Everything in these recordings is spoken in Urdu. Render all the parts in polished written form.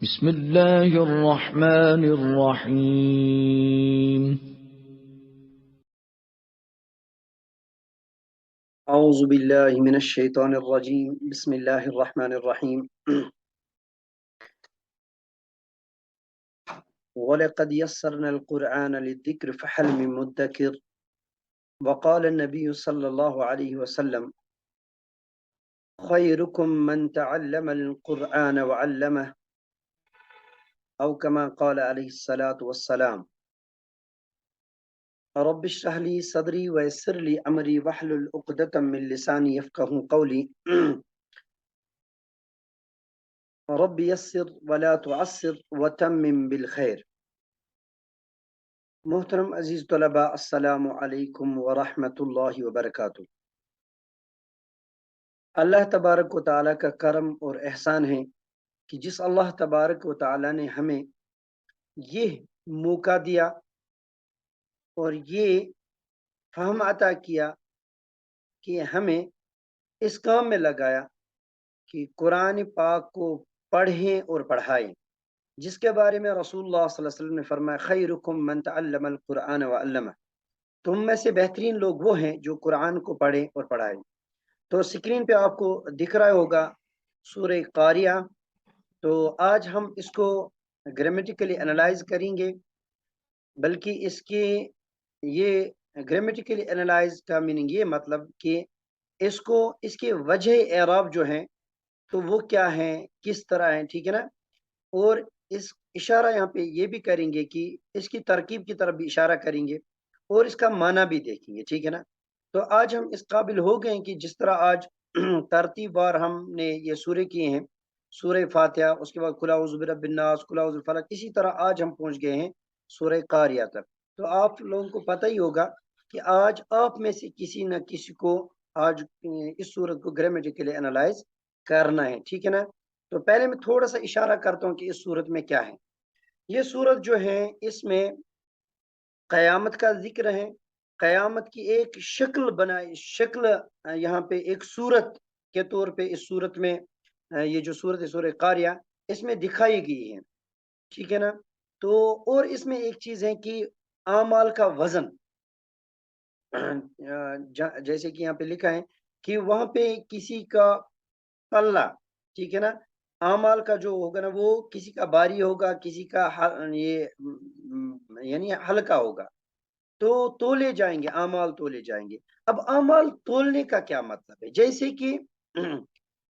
بسم الله الرحمن الرحيم. أعوذ بالله من الشيطان الرجيم. بسم الله الرحمن الرحيم. ولقد يسرنا القرآن للذكر فهل من مدكر. وقال النبي صلى الله عليه وسلم: خيركم من تعلم القرآن وعلمه، أو كما قال عليه الصلاة والسلام. رب اشرح لي صدري ويسر لي أمري واحلل عقدة من لساني يفقهوا قولي. رب يسر ولا تعسر وتمم بالخير. محترم عزیز طلباء، السلام علیکم ورحمۃ اللہ وبرکاتہ۔ اللہ تبارک و تعالیٰ کا کرم اور احسان ہے کہ جس اللہ تبارک و تعالیٰ نے ہمیں یہ موقع دیا اور یہ فہم عطا کیا کہ ہمیں اس کام میں لگایا کہ قرآن پاک کو پڑھیں اور پڑھائیں، جس کے بارے میں رسول اللہ صلی اللہ علیہ وسلم نے فرمایا: خیرکم من تعلم القرآن وعلمہ، تم میں سے بہترین لوگ وہ ہیں جو قرآن کو پڑھیں اور پڑھائیں۔ تو اسکرین پہ آپ کو دکھ رہا ہوگا سورہ قاریہ۔ تو آج ہم اس کو گرامیٹیکلی انالائز کریں گے، بلکہ اس کے یہ گرامیٹیکلی انالائز کا میننگ یہ مطلب کہ اس کے وجہ اعراب جو ہیں تو وہ کیا ہیں، کس طرح ہیں، ٹھیک ہے نا۔ اور اس اشارہ یہاں پہ یہ بھی کریں گے کہ اس کی ترکیب کی طرف بھی اشارہ کریں گے اور اس کا معنی بھی دیکھیں گے، ٹھیک ہے نا۔ تو آج ہم اس قابل ہو گئے کہ جس طرح آج ترتیب بار ہم نے یہ سورے کیے ہیں، سورہ فاتحہ، اس کے بعد قل اعوذ برب الناس، قل اعوذ بالفلق، اسی طرح آج ہم پہنچ گئے ہیں سورہ قاریہ تک۔ تو آپ لوگوں کو پتہ ہی ہوگا کہ آج آپ میں سے کسی نہ کسی کو آج اس سورت کو گرامیٹیکلی انالائز کرنا ہے، ٹھیک ہے نا۔ تو پہلے میں تھوڑا سا اشارہ کرتا ہوں کہ اس سورت میں کیا ہے۔ یہ سورت جو ہے اس میں قیامت کا ذکر ہے، قیامت کی ایک شکل بنائی، شکل یہاں پہ ایک صورت کے طور پہ اس صورت میں یہ جو صورت ہے سورہ قاریہ اس میں دکھائی گئی ہے، ٹھیک ہے نا۔ تو اور اس میں ایک چیز ہے کہ اعمال کا وزن، جیسے کہ یہاں پہ لکھا ہے کہ وہاں پہ کسی کا پلہ، ٹھیک ہے نا، اعمال کا جو ہوگا نا وہ کسی کا باری ہوگا، کسی کا یہ یعنی ہلکا ہوگا، تو تولے جائیں گے، اعمال تولے جائیں گے۔ اب اعمال تولنے کا کیا مطلب ہے؟ جیسے کہ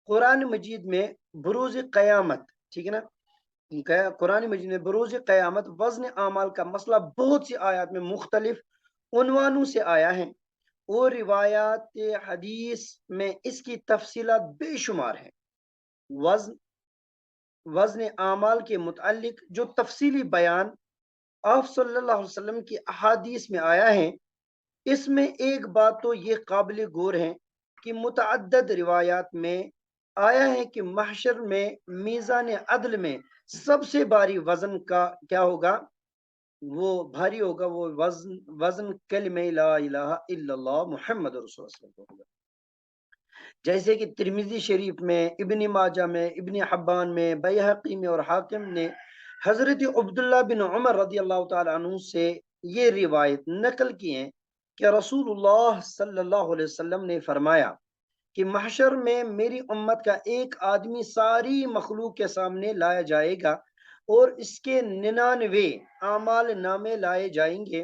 قرآن مجید میں بروز قیامت، ٹھیک ہے نا، قرآن مجید میں بروز قیامت وزن اعمال کا مسئلہ بہت سی آیات میں مختلف عنوانوں سے آیا ہے، اور روایات حدیث میں اس کی تفصیلات بے شمار ہیں۔ وزن اعمال کے متعلق جو تفصیلی بیان آپ صلی اللہ علیہ وسلم کی احادیث میں آیا ہے، اس میں ایک بات تو یہ قابل غور ہے کہ متعدد روایات میں آیا ہے کہ محشر میں میزان عدل میں سب سے بھاری وزن کا کیا ہوگا، وہ بھاری ہوگا، وہ وزن کلمہ لا الہ الا اللہ محمد رسول اللہ صلی اللہ علیہ وسلم ہوگا۔ جیسے کہ ترمذی شریف میں، ابن ماجہ میں، ابن حبان میں، بیہقی میں اور حاکم نے حضرت عبداللہ بن عمر رضی اللہ تعالی عنہ سے یہ روایت نقل کی ہے کہ رسول اللہ صلی اللہ علیہ وسلم نے فرمایا کہ محشر میں میری امت کا ایک آدمی ساری مخلوق کے سامنے لایا جائے گا اور اس کے 99 اعمال نامے لائے جائیں گے،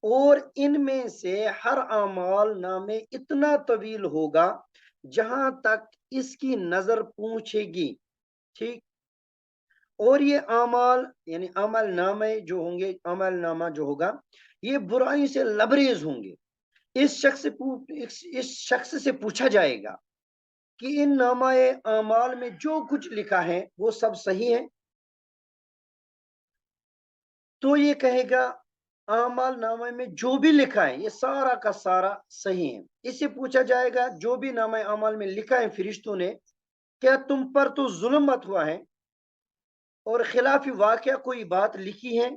اور ان میں سے ہر اعمال نامے اتنا طویل ہوگا جہاں تک اس کی نظر پہنچے گی، ٹھیک۔ اور یہ اعمال یعنی عمل نامے جو ہوں گے، عمل نامہ جو ہوگا یہ برائی سے لبریز ہوں گے۔ اس شخص سے پوچھا جائے گا کہ ان نامہ اعمال میں جو کچھ لکھا ہے وہ سب صحیح ہے؟ تو یہ کہے گا اعمال نامہ میں جو بھی لکھا ہے یہ سارا کا سارا صحیح ہے۔ اس سے پوچھا جائے گا جو بھی نامہ اعمال میں لکھا ہے فرشتوں نے، کیا تم پر تو ظلم مت ہوا ہے اور خلاف واقعہ کوئی بات لکھی ہے؟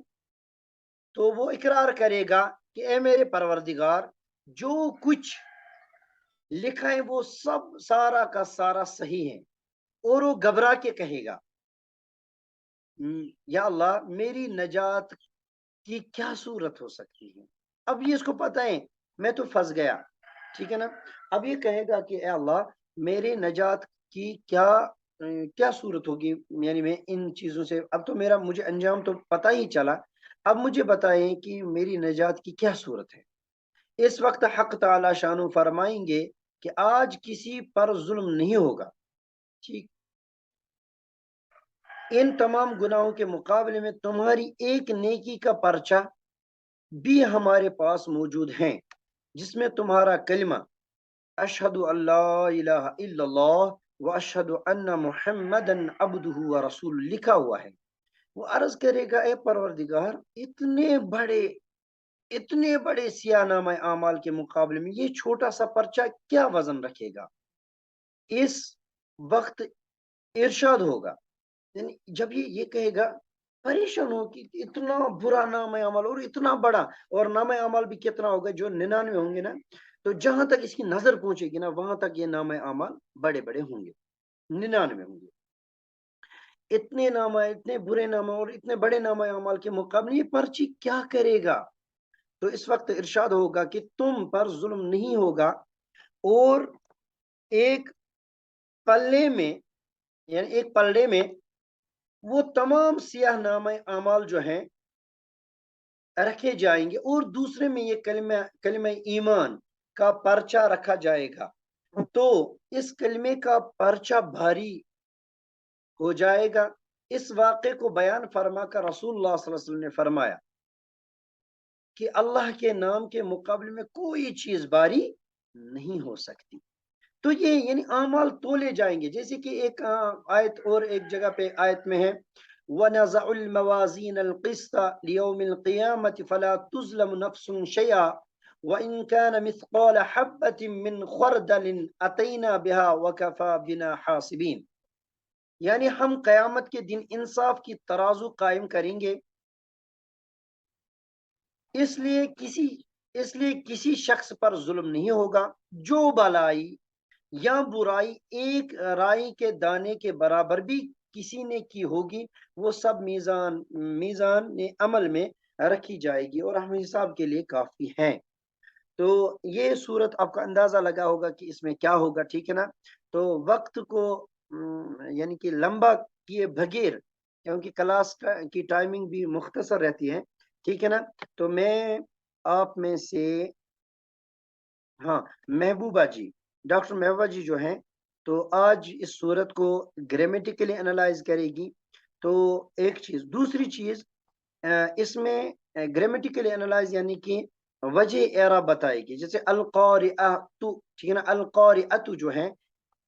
تو وہ اقرار کرے گا کہ اے میرے پروردگار، جو کچھ لکھا ہے وہ سب سارا کا سارا صحیح ہے، اور وہ گھبرا کے کہے گا یا اللہ میری نجات کی کیا صورت ہو سکتی ہے. اب یہ اس کو پتہ ہے میں تو پھنس گیا, ٹھیک ہے نا. اب یہ کہے گا کہ اے اللہ میرے نجات کی کیا صورت ہوگی, یعنی میں ان چیزوں سے, اب تو مجھے انجام تو پتہ ہی چلا, اب مجھے بتائیں کہ میری نجات کی کیا صورت ہے. اس وقت حق تعالی شانو فرمائیں گے کہ آج کسی پر ظلم نہیں ہوگا, ٹھیک. ان تمام گناہوں کے مقابلے میں تمہاری ایک نیکی کا پرچہ بھی ہمارے پاس موجود ہیں, جس میں تمہارا کلمہ اشہد اللہ الہ الا اللہ و اشہد ان محمد عبدہ و رسول لکھا ہوا ہے. وہ عرض کرے گا اے پروردگار اتنے بڑے سیاہ نامہ اعمال کے مقابلے میں یہ چھوٹا سا پرچہ کیا وزن رکھے گا. اس وقت ارشاد ہوگا, یعنی جب یہ کہے گا پریشان ہو کہ اتنا برا نام عمل اور اتنا بڑا, اور نام عمل بھی کتنا ہوگا, جو 99 ہوں گے نا, تو جہاں تک اس کی نظر پہنچے گی نا وہاں تک یہ نام عمل بڑے بڑے ہوں گے, 99 ہوں گے. اتنے برے نام اور اتنے بڑے نام عمل کے مقابلے یہ پرچی کیا کرے گا. تو اس وقت ارشاد ہوگا کہ تم پر ظلم نہیں ہوگا, اور ایک پلڑے میں وہ تمام سیاہ نامہ اعمال جو ہیں رکھے جائیں گے, اور دوسرے میں یہ کلمہ ایمان کا پرچہ رکھا جائے گا. تو اس کلمے کا پرچہ بھاری ہو جائے گا. اس واقعے کو بیان فرما کر رسول اللہ صلی اللہ علیہ وسلم نے فرمایا کہ اللہ کے نام کے مقابلے میں کوئی چیز باری نہیں ہو سکتی. تو یہ یعنی اعمال تولے جائیں گے, جیسے کہ ایک آیت اور ایک جگہ پہ آیت میں ہے وَنَزَعُ الْمَوَازِينَ الْقِسْطَ لِيَوْمِ الْقِيَامَةِ فَلَا تُظْلَمُ نَفْسٌ شَيْئًا وَإِنْ كَانَ مِثْقَالَ حَبَّةٍ مِّنْ خَرْدَلٍ أَتَيْنَا بِهَا وَكَفَى بِنَا حَاسِبِينَ. یعنی ہم قیامت کے دن انصاف کی ترازو قائم کریں گے, اس لیے کسی شخص پر ظلم نہیں ہوگا. جو بلائی یا برائی ایک رائی کے دانے کے برابر بھی کسی نے کی ہوگی وہ سب میزان عمل میں رکھی جائے گی اور ہم حساب کے لیے کافی ہیں. تو یہ صورت آپ کا اندازہ لگا ہوگا کہ اس میں کیا ہوگا, ٹھیک ہے نا. تو وقت کو یعنی کہ لمبا کیے بغیر, کیونکہ کلاس کی ٹائمنگ بھی مختصر رہتی ہے, ٹھیک ہے نا. تو میں آپ میں سے محبوبہ جی, ڈاکٹر محبوبہ جی جو ہیں, تو آج اس صورت کو گرامیٹیکلی انالائز کرے گی. تو ایک چیز, دوسری چیز اس میں گرامیٹیکلی انالائز یعنی کہ وجہ اعراب بتائے گی. جیسے القارئۃ, ٹھیک ہے نا, القارئۃ جو ہے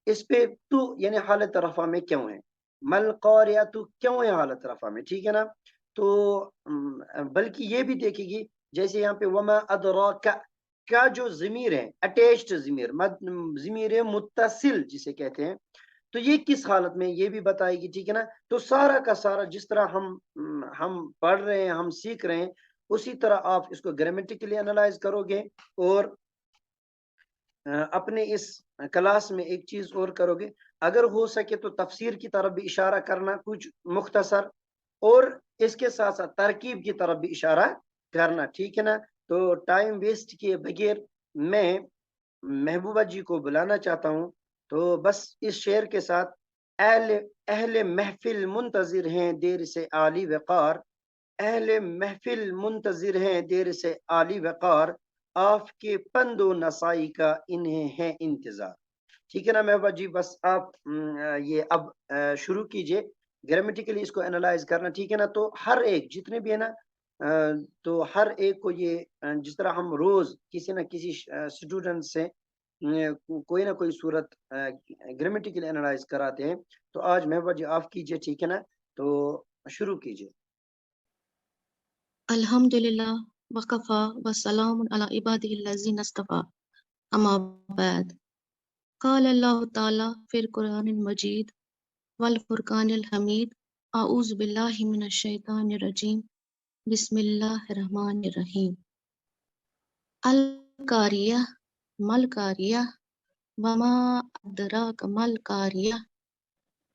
اس پہ تو یعنی حالت رفع میں کیوں ہے, مل قارئۃ کیوں ہے حالت رفع میں, ٹھیک ہے نا. تو بلکہ یہ بھی دیکھے گی, جیسے یہاں پہ وما ادراک کا جو ضمیر ہے, اٹیچڈ ضمیر متصل جسے کہتے ہیں, تو یہ کس حالت میں یہ بھی بتائے گی, ٹھیک ہے نا. تو سارا کا سارا جس طرح ہم پڑھ رہے ہیں, ہم سیکھ رہے ہیں, اسی طرح آپ اس کو گرامیٹیکلی انالائز کرو گے. اور اپنے اس کلاس میں ایک چیز اور کرو گے, اگر ہو سکے تو تفسیر کی طرف بھی اشارہ کرنا کچھ مختصر, اور اس کے ساتھ ساتھ ترکیب کی طرف بھی اشارہ کرنا, ٹھیک ہے نا. تو ٹائم ویسٹ کیے بغیر میں محبوبہ جی کو بلانا چاہتا ہوں. تو بس اس شعر کے ساتھ اہل محفل منتظر ہیں دیر سے عالی وقار, اہل محفل منتظر ہیں دیر سے عالی وقار, آپ کے پند و نسائی کا انہیں ہے انتظار. ٹھیک ہے نا محبوبہ جی, بس آپ یہ اب شروع کیجئے گرامیٹیکلی اس کو انالائز کرنا, ٹھیک ہے نا. تو ہر ایک جتنے بھی ہے نا, تو ہر ایک کو یہ جس طرح ہم روز کسی نہ کسی اسٹوڈنٹ سے کوئی نہ کوئی صورت گرامیٹیکلی انالائز کراتے ہیں, تو آج محبوبہ جی آپ کیجئے, ٹھیک ہے نا. تو شروع کیجئے. الحمدللہ وقفا وسلام علی عبادہ الذین اصطفیٰ, اما بعد. قال اللہ تعالی فی القرآن المجید والفرقان الحمید, اعوذ باللہ من الشیطان الرجیم, بسم اللہ الرحمن الرحیم. القاریہ مل قاریہ وما ادراک مل قاریہ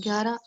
11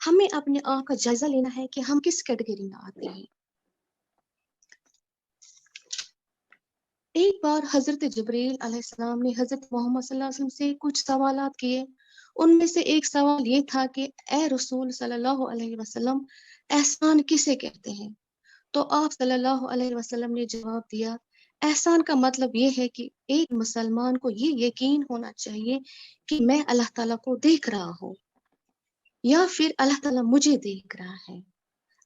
ہمیں اپنے آپ کا جائزہ لینا ہے کہ ہم کس کیٹیگری میں آتے ہیں. ایک بار حضرت جبریل علیہ السلام نے حضرت محمد صلی اللہ علیہ وسلم سے کچھ سوالات کیے. ان میں سے ایک سوال یہ تھا کہ اے رسول صلی اللہ علیہ وسلم، احسان کسے کہتے ہیں؟ تو آپ صلی اللہ علیہ وسلم نے جواب دیا، احسان کا مطلب یہ ہے کہ ایک مسلمان کو یہ یقین ہونا چاہیے کہ میں اللہ تعالیٰ کو دیکھ رہا ہوں یا پھر اللہ تعالیٰ مجھے دیکھ رہا ہے.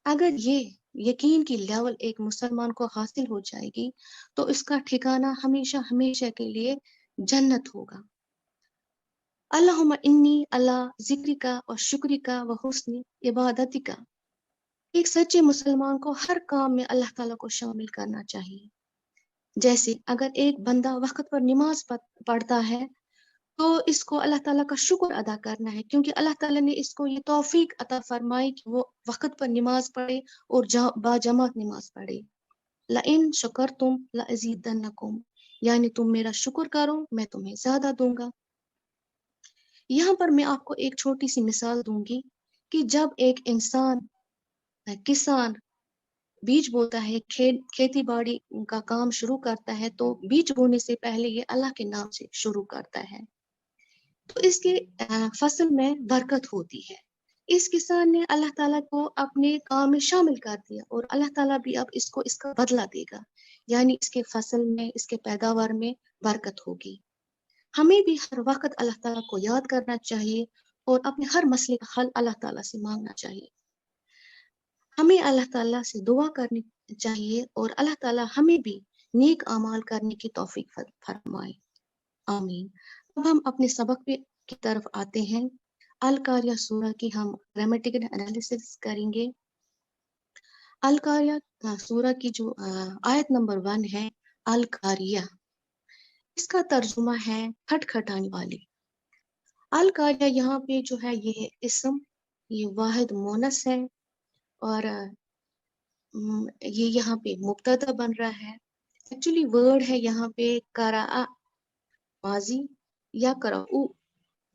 اگر یہ یقین کی لیول ایک مسلمان کو حاصل ہو جائے گی تو اس کا ٹھکانہ ہمیشہ ہمیشہ کے لیے جنت ہوگا. اللہم انی اللہ ذکری کا اور شکری کا و حسن عبادتی کا. ایک سچے مسلمان کو ہر کام میں اللہ تعالیٰ کو شامل کرنا چاہیے. جیسے اگر ایک بندہ وقت پر نماز پڑھتا ہے تو اس کو اللہ تعالیٰ کا شکر ادا کرنا ہے، کیونکہ اللہ تعالیٰ نے اس کو یہ توفیق عطا فرمائی کہ وہ وقت پر نماز پڑھے اور باجماعت نماز پڑھے. لئن شکرتم لازیدنکم، یعنی تم میرا شکر کرو میں تمہیں زیادہ دوں گا. یہاں پر میں آپ کو ایک چھوٹی سی مثال دوں گی کہ جب ایک کسان بیج بوتا ہے، کھیتی باڑی کا کام شروع کرتا ہے، تو بیج بونے سے پہلے یہ اللہ کے نام سے شروع کرتا ہے، تو اس کی فصل میں برکت ہوتی ہے. اس کسان نے اللہ تعالیٰ کو اپنے کام میں شامل کر دیا اور اللہ تعالیٰ بھی اب اس کو اس کا بدلہ دے گا، یعنی اس کے فصل میں، اس کے پیداوار میں برکت ہوگی. ہمیں بھی ہر وقت اللہ تعالیٰ کو یاد کرنا چاہیے اور اپنے ہر مسئلے کا حل اللہ تعالیٰ سے مانگنا چاہیے. ہمیں اللہ تعالیٰ سے دعا کرنی چاہیے اور اللہ تعالیٰ ہمیں بھی نیک اعمال کرنے کی توفیق فرمائے. آمین. اب ہم اپنے سبق کی طرف آتے ہیں. القاریہ سورہ کی ہم گرامیٹیکل انالیسس کریں گے. القاریہ سورہ کی جو آیت نمبر 1 ہے، القاریہ، اس کا ترجمہ ہے کھٹکھٹانے والی. القاریہ یہاں پہ جو ہے یہ اسم، یہ واحد مونس ہے اور یہ یہاں پہ مبتدا بن رہا ہے. ایکچولی ورڈ ہے یہاں پہ قرأ ماضی یا قرأو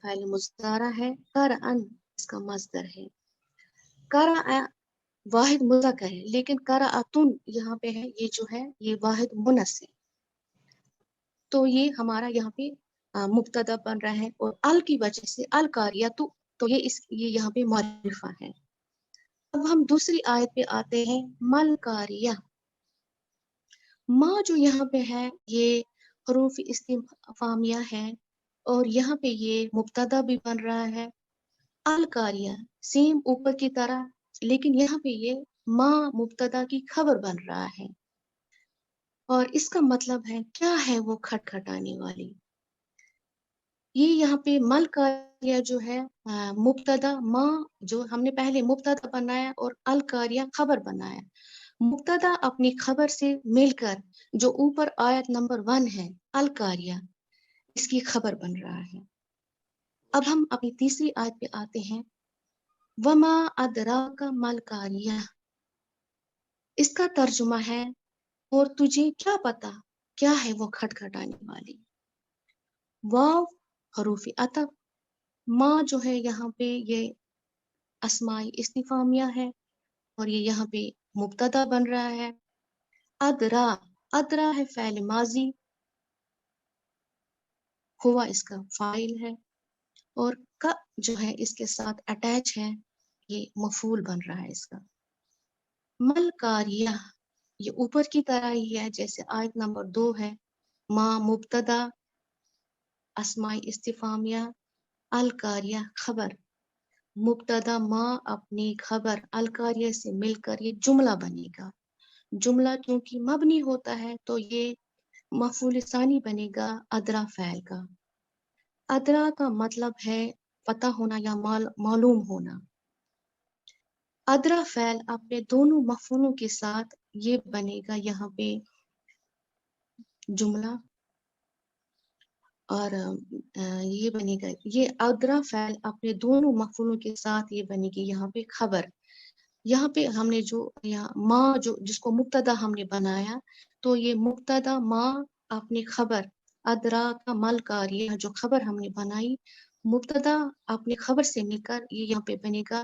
فعل مضارع ہے، قرأن اس کا مصدر ہے. قرأ واحد مذکر ہے، لیکن قرأتن یہاں پہ ہے، یہ جو ہے یہ واحد مونس ہے، تو یہ ہمارا یہاں پہ مبتدا بن رہا ہے اور ال کی وجہ سے القاریہ تو یہ یہاں پہ معرفہ ہے. اب ہم دوسری آیت پہ آتے ہیں، مل قاریہ. ما جو یہاں پہ ہے یہ حروف استفہامیہ ہے اور یہاں پہ یہ مبتدا بھی بن رہا ہے. القاریہ سیم اوپر کی طرح، لیکن یہاں پہ یہ ما مبتدا کی خبر بن رہا ہے اور اس کا مطلب ہے کیا ہے وہ کھٹکھٹانے والی. یہ یہاں پہ مل قاریہ جو ہے مبتدا، ما جو ہم نے پہلے مبتدا بنایا اور القاریہ خبر بنایا. مبتدا اپنی خبر سے مل کر جو اوپر آیت نمبر 1 ہے القاریہ، اس کی خبر بن رہا ہے. اب ہم اپنی تیسری آیت پہ آتے ہیں، وما ادراک مل قاریہ. اس کا ترجمہ ہے اور تجھے کیا پتا کیا ہے وہ کھٹکھٹانے والی. واو حروف عطف، ما جو ہے یہاں پہ یہ اسماء استفہامیہ ہے اور یہ یہاں پہ مبتدا بن رہا ہے. ادرا، ادرا ہے فعل ماضی، ہوا اس کا فاعل ہے اور کا جو ہے اس کے ساتھ اٹیچ ہے، یہ مفعول بن رہا ہے اس کا. مل قاریہ یہ اوپر کی طرح ہی ہے جیسے آیت نمبر 2 ہے، ما مبتدا، اسماء استفہامیہ، القاریہ خبر. مبتدا ما اپنی خبر القاریہ سے مل کر یہ جملہ بنے گا. جملہ کیونکہ مبنی ہوتا ہے تو یہ مفعول ثانی بنے گا ادرا فعل کا. ادرا کا مطلب ہے پتہ ہونا یا معلوم ہونا. ادرا فعل اپنے دونوں مفعولوں کے ساتھ یہ بنے گا یہاں پہ جملہ، اور یہ بنے گا، یہ ادرا فعل اپنے دونوں مفعولوں کے ساتھ یہ بنے گی یہاں پہ خبر. یہاں پہ ہم نے جو ما جو جس کو مبتدا ہم نے بنایا، تو یہ مبتدا ما اپنی خبر ادرا کا مل قاریہ جو خبر ہم نے بنائی، مبتدا اپنی خبر سے مل کر یہ یہاں پہ بنے گا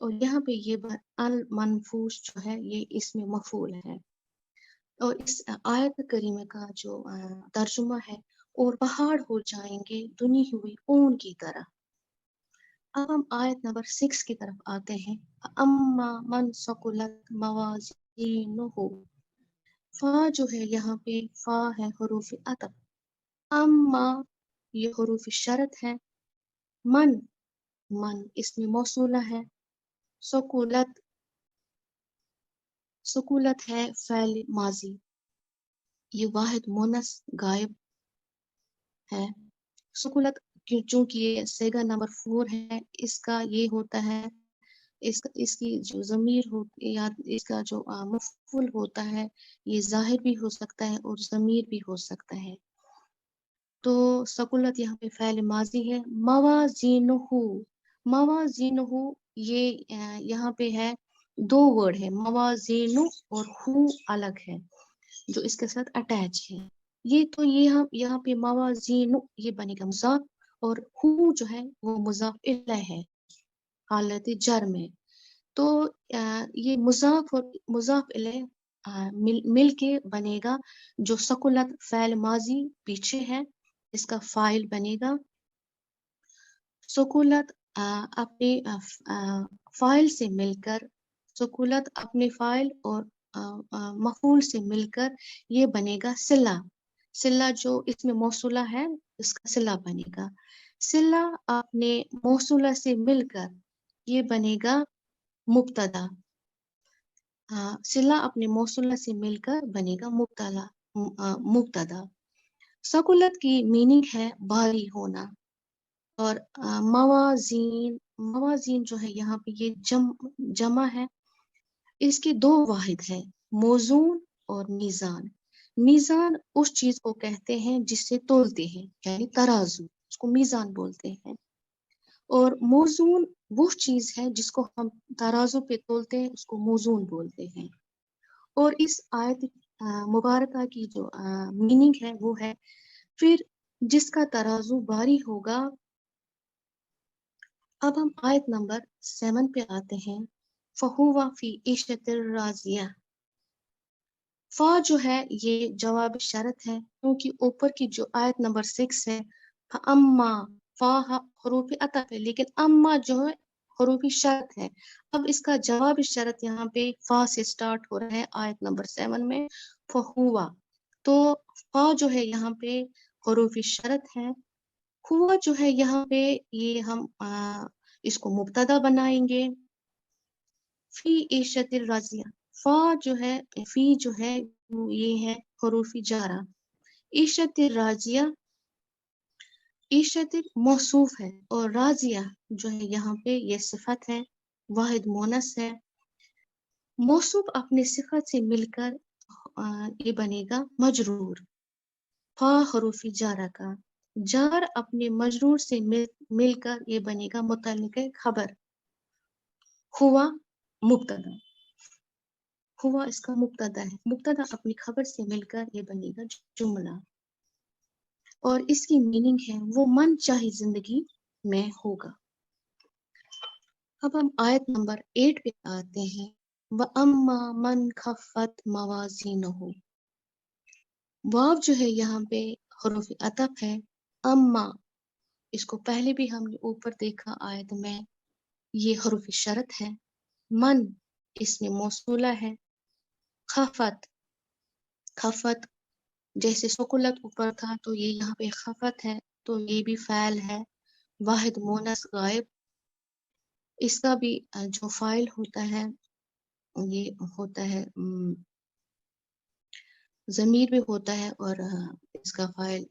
اور یہاں پہ یہ المنفوس جو ہے یہ اس میں مفعول ہے. اور اس آیت کریمہ کا جو ترجمہ ہے اور پہاڑ ہو جائیں گے دنی ہوئی اون کی طرح. اب ہم آیت نمبر 6 کی طرف آتے ہیں. اما من ثقلت موازینہ، فا جو ہے یہاں پہ فا ہے حروف عطف. اما یہ حروف شرط ہے. من اس میں موصولہ ہے. سکولت ہے فعل ماضی. یہ واحد مونس غائب ہے. سکولت چونکہ یہ صیغہ نمبر 4 ہے، اس کا یہ ہوتا ہے، اس کی جو ضمیر ہوتی یا اس کا جو مفعول ہوتا ہے یہ ظاہر بھی ہو سکتا ہے اور ضمیر بھی ہو سکتا ہے. تو سکولت یہاں پہ فعل ماضی ہے. موازینہ یہ یہاں پہ ہے 2 ورڈ ہے، موازین اور ہو الگ ہے جو اس کے ساتھ اٹیچ ہے. یہ تو یہاں پہ موازین یہ بنے گا مضاف اور ہو جو ہے وہ مضاف الیہ ہے حالت جر میں. تو یہ مضاف اور مضاف الیہ مل کے بنے گا جو سکولت فعل ماضی پیچھے ہے، اس کا فاعل بنے گا. سکولت اپنے فاعل سے مل کر، سکولت اپنے فاعل اور مفعول سے مل کر یہ بنے گا صلہ. صلہ جو اس میں موصولہ ہے اس کا صلہ بنے گا. صلہ اپنے موصولہ سے مل کر یہ بنے گا مبتدا. صلہ اپنے موصولہ سے مل کر بنے گا مبتدا. سکولت کی میننگ ہے بھاری ہونا. اور موازین جو ہے یہاں پہ یہ جمع ہے. اس کے 2 واحد ہے، موزون اور میزان. میزان اس چیز کو کہتے ہیں جس سے تولتے ہیں، یعنی ترازو، اس کو میزان بولتے ہیں. اور موزون وہ چیز ہے جس کو ہم ترازو پہ تولتے ہیں، اس کو موزون بولتے ہیں. اور اس آیت مبارکہ کی جو میننگ ہے وہ ہے پھر جس کا ترازو بھاری ہوگا. اب ہم آیت نمبر 7 پہ آتے ہیں. فَهُوَ فِي عِيشَةٍ رَاضِيَةٍ. فا جو ہے یہ جواب شرط ہے کیونکہ اوپر کی جو آیت نمبر 6 ہے اما فا حروف عطف ہے، لیکن اما جو ہے حروف شرط ہے. اب اس کا جواب شرط یہاں پہ فا سے سٹارٹ ہو رہا ہے آیت نمبر 7 میں. فہوا تو فا جو ہے یہاں پہ حروف شرط ہے. ہوا جو ہے یہاں پہ یہ ہم اس کو مبتدا بنائیں گے. فی عیشت الراضیہ، فا جو ہے فی جو ہے یہ ہے حروف جارہ. عیشت الراضیہ، عیشت موصوف ہے اور راضیہ جو ہے یہاں پہ یہ صفت ہے، واحد مونس ہے. موصوف اپنے صفت سے مل کر یہ بنے گا مجرور. فا حروف جارہ کا جار اپنے مجرور سے مل کر یہ بنے گا متعلق خبر. ہوا مبتدا، ہوا اس کا مبتدا ہے. مبتدا اپنی خبر سے مل کر یہ بنے گا جملہ. اور اس کی میننگ ہے وہ من چاہی زندگی میں ہوگا. اب ہم آیت نمبر 8 پہ آتے ہیں. وَأَمَّا مَنْ خَفَّتْ مَوَازِينُهُ. واو جو ہے یہاں پہ حروف عطف ہے. اما اس کو پہلے بھی ہم نے اوپر دیکھا آیت میں، یہ حروف شرط ہے. من اس میں موصولہ ہے. خفت جیسے سکولت اوپر تھا تو یہ یہاں پہ خفت ہے تو یہ بھی فعل ہے، واحد مونس غائب. اس کا بھی جو فاعل ہوتا ہے یہ ہوتا ہے ضمیر بھی ہوتا ہے اور اس کا فاعل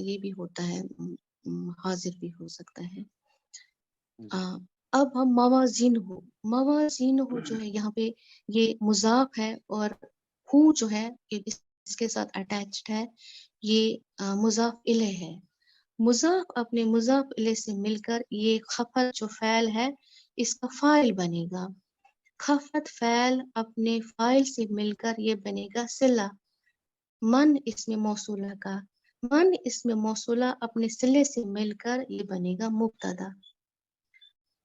یہ بھی ہوتا ہے، حاضر بھی ہو سکتا ہے. اب ہم موازین ہو جو ہے یہاں پہ یہ مضاف ہے اور ہو جو ہے اس کے ساتھ اٹیچڈ ہے، یہ مضاف الیہ ہے. مضاف اپنے مضاف الیہ سے مل کر یہ خفت جو فعل ہے اس کا فاعل بنے گا. خفت فعل اپنے فاعل سے مل کر یہ بنے گا صلہ. من اس میں موصولہ کا، من اس میں موصولہ اپنے صلے سے مل کر یہ بنے گا مبتدا.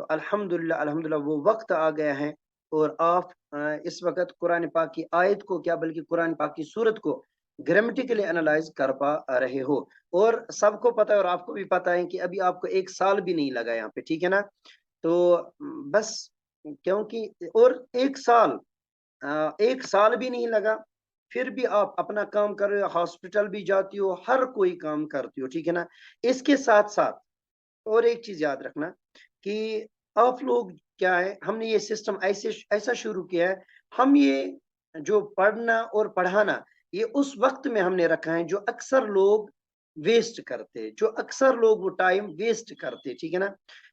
تو الحمدللہ وہ وقت آ گیا ہے، اور آپ اس وقت قرآن پاک کی آیت کو کیا بلکہ قرآن پاک کی صورت کو گرامیٹیکلی انالائز کر پا رہے ہو، اور سب کو پتہ ہے اور آپ کو بھی پتہ ہے کہ ابھی آپ کو 1 سال بھی نہیں لگا یہاں پہ، ٹھیک ہے نا؟ تو بس کیونکہ اور 1 سال بھی نہیں لگا، پھر بھی آپ اپنا کام کر رہے ہو، ہاسپٹل بھی جاتی ہو، ہر کوئی کام کرتی ہو، ٹھیک ہے نا؟ اس کے ساتھ ساتھ اور ایک چیز یاد رکھنا کہ آپ لوگ کیا ہے، ہم نے یہ سسٹم ایسا شروع کیا ہے، ہم یہ جو پڑھنا اور پڑھانا یہ اس وقت میں ہم نے رکھا ہے جو اکثر لوگ ویسٹ کرتے، جو اکثر لوگ وہ ٹائم ویسٹ کرتے، ٹھیک ہے نا؟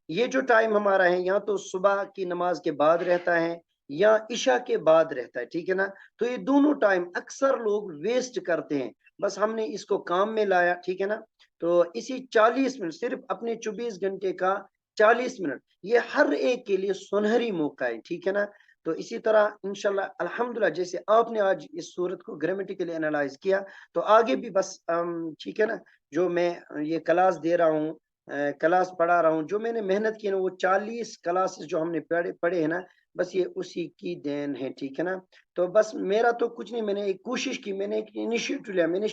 یہ جو ٹائم ہمارا ہے یا تو صبح کی نماز کے بعد رہتا ہے یا عشاء کے بعد رہتا ہے، ٹھیک ہے نا؟ تو یہ دونوں ٹائم اکثر لوگ ویسٹ کرتے ہیں، بس ہم نے اس کو کام میں لایا، ٹھیک ہے نا؟ تو اسی 40 منٹ، صرف اپنے 24 گھنٹے کا 40 منٹ، یہ ہر ایک کے لیے سنہری موقع ہے، ٹھیک ہے نا؟ تو اسی طرح انشاءاللہ الحمدللہ جیسے آپ نے آج اس صورت کو گرامیٹیکلی انالائز کیا، تو آگے بھی بس ٹھیک ہے نا، جو میں یہ کلاس دے رہا ہوں، کلاس پڑھا رہا ہوں، جو میں نے محنت کی ہے وہ 40 کلاسز جو ہم نے پڑھے ہیں نا، بس یہ اسی کی دین ہے، ٹھیک ہے نا؟ تو بس میرا تو کچھ نہیں، میں نے ایک کوشش کی، میں نے ایک انیشیٹو لیا، میں نے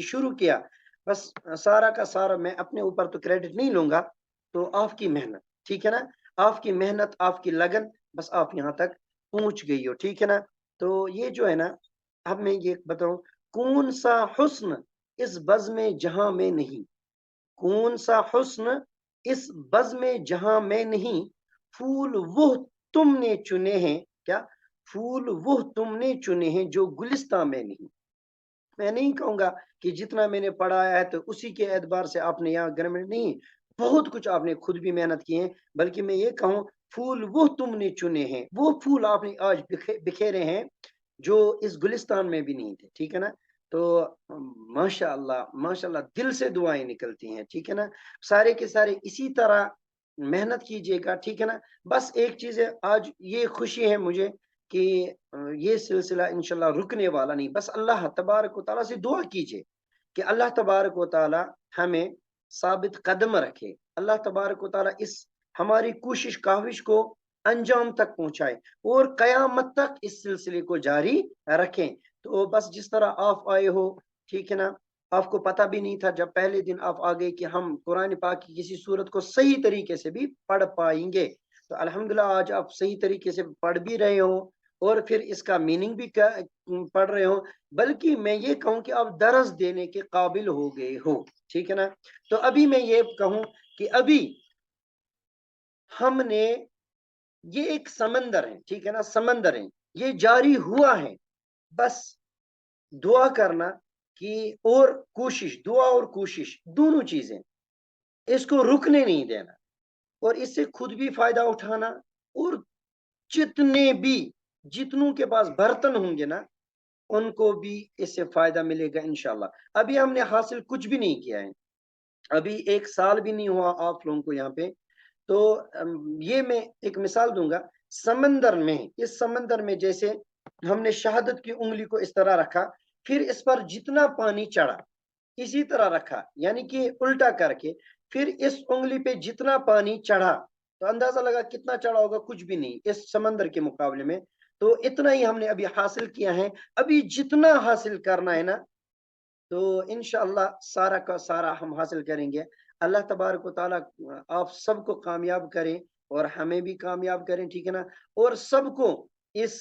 شروع کیا، بس سارا کا سارا میں اپنے اوپر تو کریڈٹ نہیں لوں گا، تو آپ کی محنت، ٹھیک ہے نا؟ آپ کی محنت، آپ کی لگن، بس آپ یہاں تک پہنچ گئی ہو، ٹھیک ہے نا؟ تو یہ جو ہے نا، اب میں یہ بتاؤں، کون سا حسن اس بزم جہاں میں نہیں، کون سا حسن اس بزم جہاں میں نہیں، پھول وہ تم نے چنے ہیں، کیا پھول وہ تم نے چنے ہیں جو گلستہ میں نہیں۔ میں نہیں کہوں گا کہ جتنا میں نے پڑھایا ہے تو اسی کے اعتبار سے آپ نے یہاں گرامر نہیں، بہت کچھ آپ نے خود بھی محنت کی ہے، بلکہ میں یہ کہوں پھول وہ تم نے چنے ہیں، وہ پھول آپ نے آج بکھیرے ہیں جو اس گلستان میں بھی نہیں تھے، ٹھیک ہے نا؟ تو ماشاءاللہ دل سے دعائیں نکلتی ہیں، ٹھیک ہے نا؟ سارے کے سارے اسی طرح محنت کیجئے گا، ٹھیک ہے نا؟ بس ایک چیز ہے، آج یہ خوشی ہے مجھے کہ یہ سلسلہ انشاءاللہ رکنے والا نہیں، بس اللہ تبارک و تعالیٰ سے دعا کیجئے کہ اللہ تبارک و تعالیٰ ہمیں ثابت قدم رکھے، اللہ تبارک و تعالیٰ اس ہماری کوشش کاوش کو انجام تک پہنچائے اور قیامت تک اس سلسلے کو جاری رکھیں۔ تو بس جس طرح آپ آئے ہو، ٹھیک ہے نا، آپ کو پتہ بھی نہیں تھا جب پہلے دن آپ آگئے کہ ہم قرآن پاک کی کسی صورت کو صحیح طریقے سے بھی پڑھ پائیں گے، تو الحمدللہ آج آپ صحیح طریقے سے پڑھ بھی رہے ہو اور پھر اس کا میننگ بھی پڑھ رہے ہو، بلکہ میں یہ کہوں کہ آپ درس دینے کے قابل ہو گئے ہو، ٹھیک ہے نا؟ تو ابھی میں یہ کہوں کہ ابھی ہم نے یہ ایک سمندر ہے، ٹھیک ہے نا، سمندر ہے، یہ جاری ہوا ہے، بس دعا کرنا کہ اور کوشش، دعا اور کوشش دونوں چیزیں، اس کو رکنے نہیں دینا اور اس سے خود بھی فائدہ اٹھانا، اور جتنوں کے پاس برتن ہوں گے نا ان کو بھی اس سے فائدہ ملے گا انشاءاللہ۔ ابھی ہم نے حاصل کچھ بھی نہیں کیا ہے، ابھی 1 سال بھی نہیں ہوا آپ لوگوں کو یہاں پہ، تو یہ میں ایک مثال دوں گا، سمندر میں، اس سمندر میں جیسے ہم نے شہادت کی انگلی کو اس طرح رکھا، پھر اس پر جتنا پانی چڑھا اسی طرح رکھا، یعنی کہ الٹا کر کے، پھر اس انگلی پہ جتنا پانی چڑھا تو اندازہ لگا کتنا چڑھا ہوگا، کچھ بھی نہیں اس سمندر کے مقابلے میں، تو اتنا ہی ہم نے ابھی حاصل کیا ہے، ابھی جتنا حاصل کرنا ہے نا تو انشاءاللہ سارا کا سارا ہم حاصل کریں گے۔ اللہ تبارک و تعالیٰ آپ سب کو کامیاب کریں اور ہمیں بھی کامیاب کریں، ٹھیک ہے نا؟ اور سب کو اس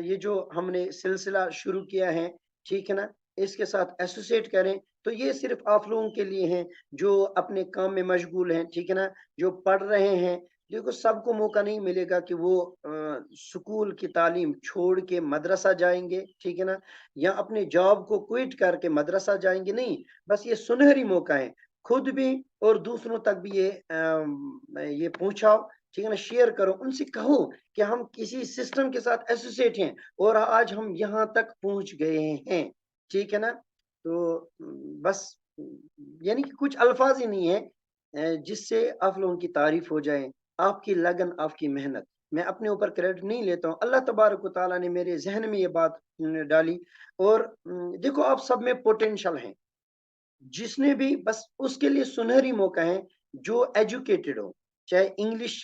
یہ جو ہم نے سلسلہ شروع کیا ہے، ٹھیک ہے نا، اس کے ساتھ ایسوسیٹ کریں، تو یہ صرف آپ لوگوں کے لیے ہیں جو اپنے کام میں مشغول ہیں، ٹھیک ہے نا، جو پڑھ رہے ہیں، دیکھو سب کو موقع نہیں ملے گا کہ وہ سکول کی تعلیم چھوڑ کے مدرسہ جائیں گے، ٹھیک ہے نا، یا اپنے جاب کو کوئٹ کر کے مدرسہ جائیں گے، نہیں، بس یہ سنہری موقع ہے، خود بھی اور دوسروں تک بھی یہ پہنچاؤ، ٹھیک ہے نا، شیئر کرو، ان سے کہو کہ ہم کسی سسٹم کے ساتھ ایسوسیٹ ہیں اور آج ہم یہاں تک پہنچ گئے ہیں، ٹھیک ہے نا؟ تو بس یعنی کہ کچھ الفاظ ہی نہیں ہے جس سے آپ لوگوں کی تعریف ہو جائے، آپ کی لگن، آپ کی محنت، میں اپنے اوپر کریڈٹ نہیں لیتا ہوں، اللہ تبارک و تعالیٰ نے میرے ذہن میں یہ بات ڈالی، اور دیکھو آپ سب میں پوٹینشل ہیں، جس نے بھی، بس اس کے لیے سنہری موقع ہے جو ایجوکیٹڈ ہو، چاہے انگلش